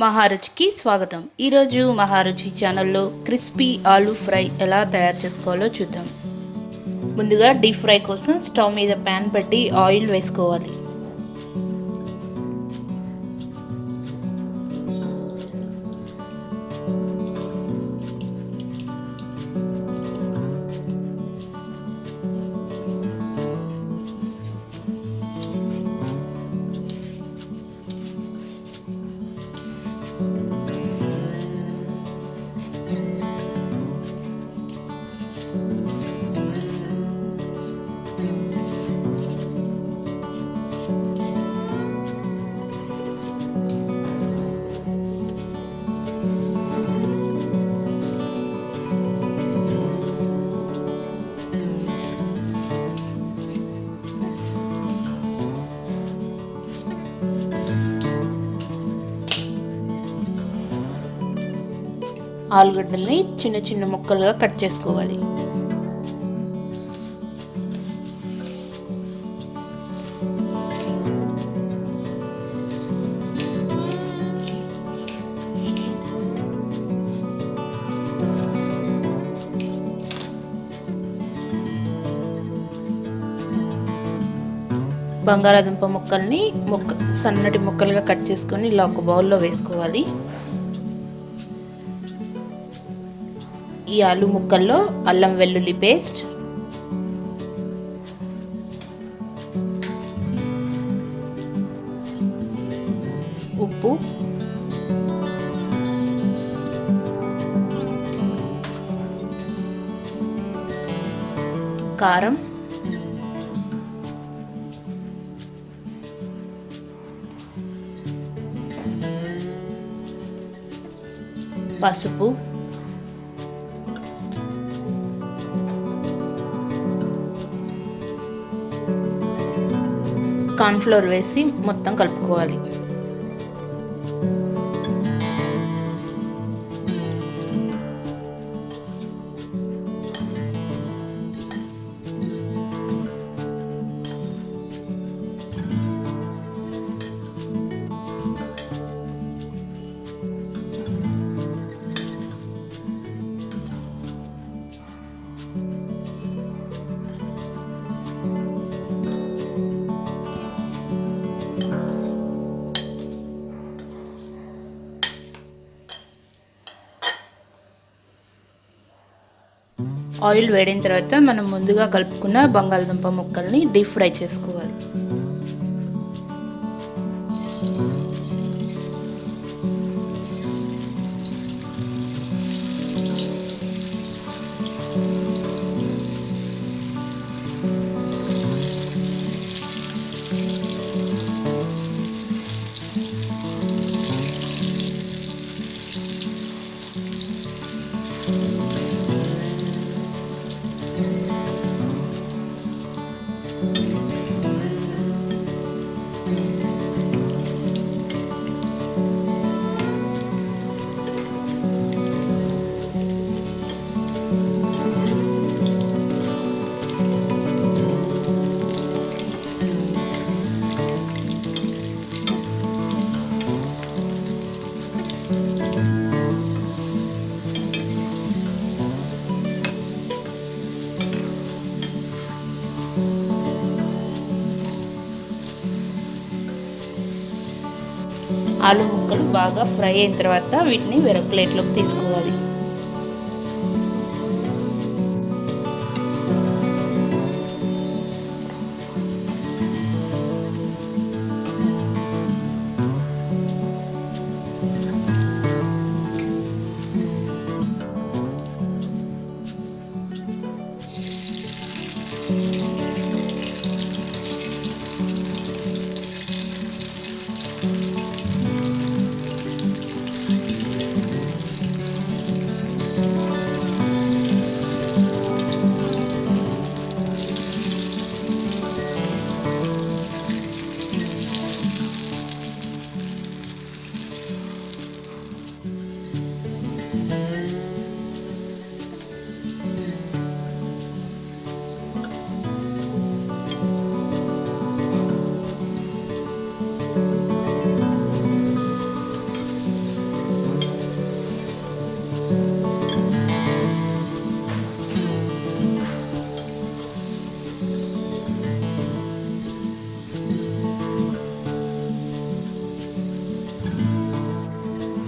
మహారుచికి స్వాగతం. ఈరోజు మహారుచి ఛానల్లో క్రిస్పీ ఆలూ ఫ్రై ఎలా తయారు చేసుకోవాలో చూద్దాం. ముందుగా డీప్ ఫ్రై కోసం స్టవ్ మీద ప్యాన్ పెట్టి ఆయిల్ వేసుకోవాలి. ఆలుగడ్డల్ని చిన్న చిన్న ముక్కలుగా కట్ చేసుకోవాలి. బంగాళాదుంప ముక్కల్ని సన్నటి ముక్కలుగా కట్ చేసుకొని ఇలా ఒక బౌల్లో వేసుకోవాలి. ఈ ఆలు ముక్కల్లో అల్లం వెల్లుల్లి పేస్ట్, ఉప్పు, కారం, పసుపు, కార్న్ఫ్లోర్ వేసి మొత్తం కలుపుకోవాలి. ఆయిల్ వేడిన తర్వాత మనం ముందుగా కలుపుకున్న బంగాళదుంప ముక్కల్ని డీప్ ఫ్రై చేసుకోవాలి. ఆలు ముక్కలు బాగా ఫ్రై అయిన తర్వాత వీటిని వేరొక ప్లేట్లోకి తీసుకోవాలి.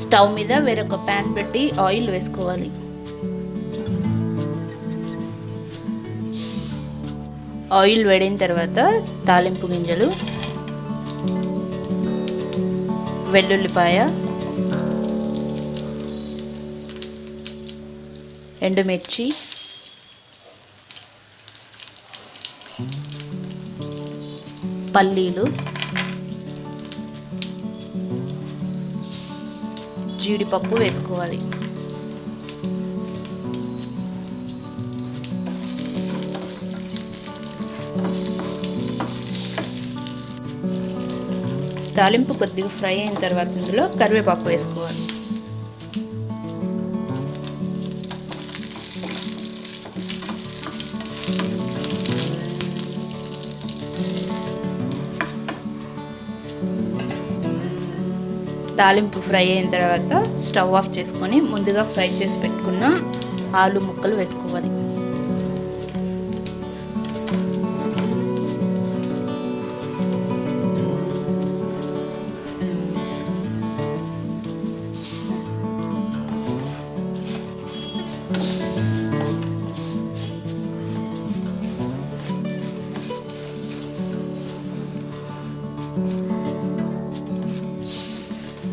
స్టవ్ మీద వేరొక ప్యాన్ పెట్టి ఆయిల్ వేసుకోవాలి. ఆయిల్ వేడిన తర్వాత తాలింపు గింజలు, వెల్లుల్లిపాయ, ఎండుమిర్చి, పల్లీలు, జీడిపప్పు వేసుకోవాలి. తాలింపు కొద్దిగా ఫ్రై అయిన తర్వాత ఇందులో కరివేపాకు వేసుకోవాలి. తాలింపు ఫ్రై అయిన తర్వాత స్టవ్ ఆఫ్ చేసుకొని ముందుగా ఫ్రై చేసి పెట్టుకున్న ఆలు ముక్కలు వేసుకోవాలి.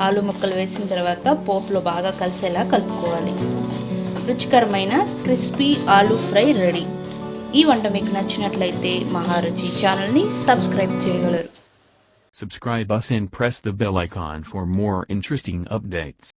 ఆలు ముక్కలు వేసిన తర్వాత పోపులో బాగా కలిసేలా కలుపుకోవాలి. రుచికరమైన క్రిస్పీ ఆలు ఫ్రై రెడీ. ఈ వంట మీకు నచ్చినట్లయితే మహారుచి ఛానల్ని సబ్స్క్రైబ్ చేయగలరు. Subscribe us and press the bell icon for more interesting updates.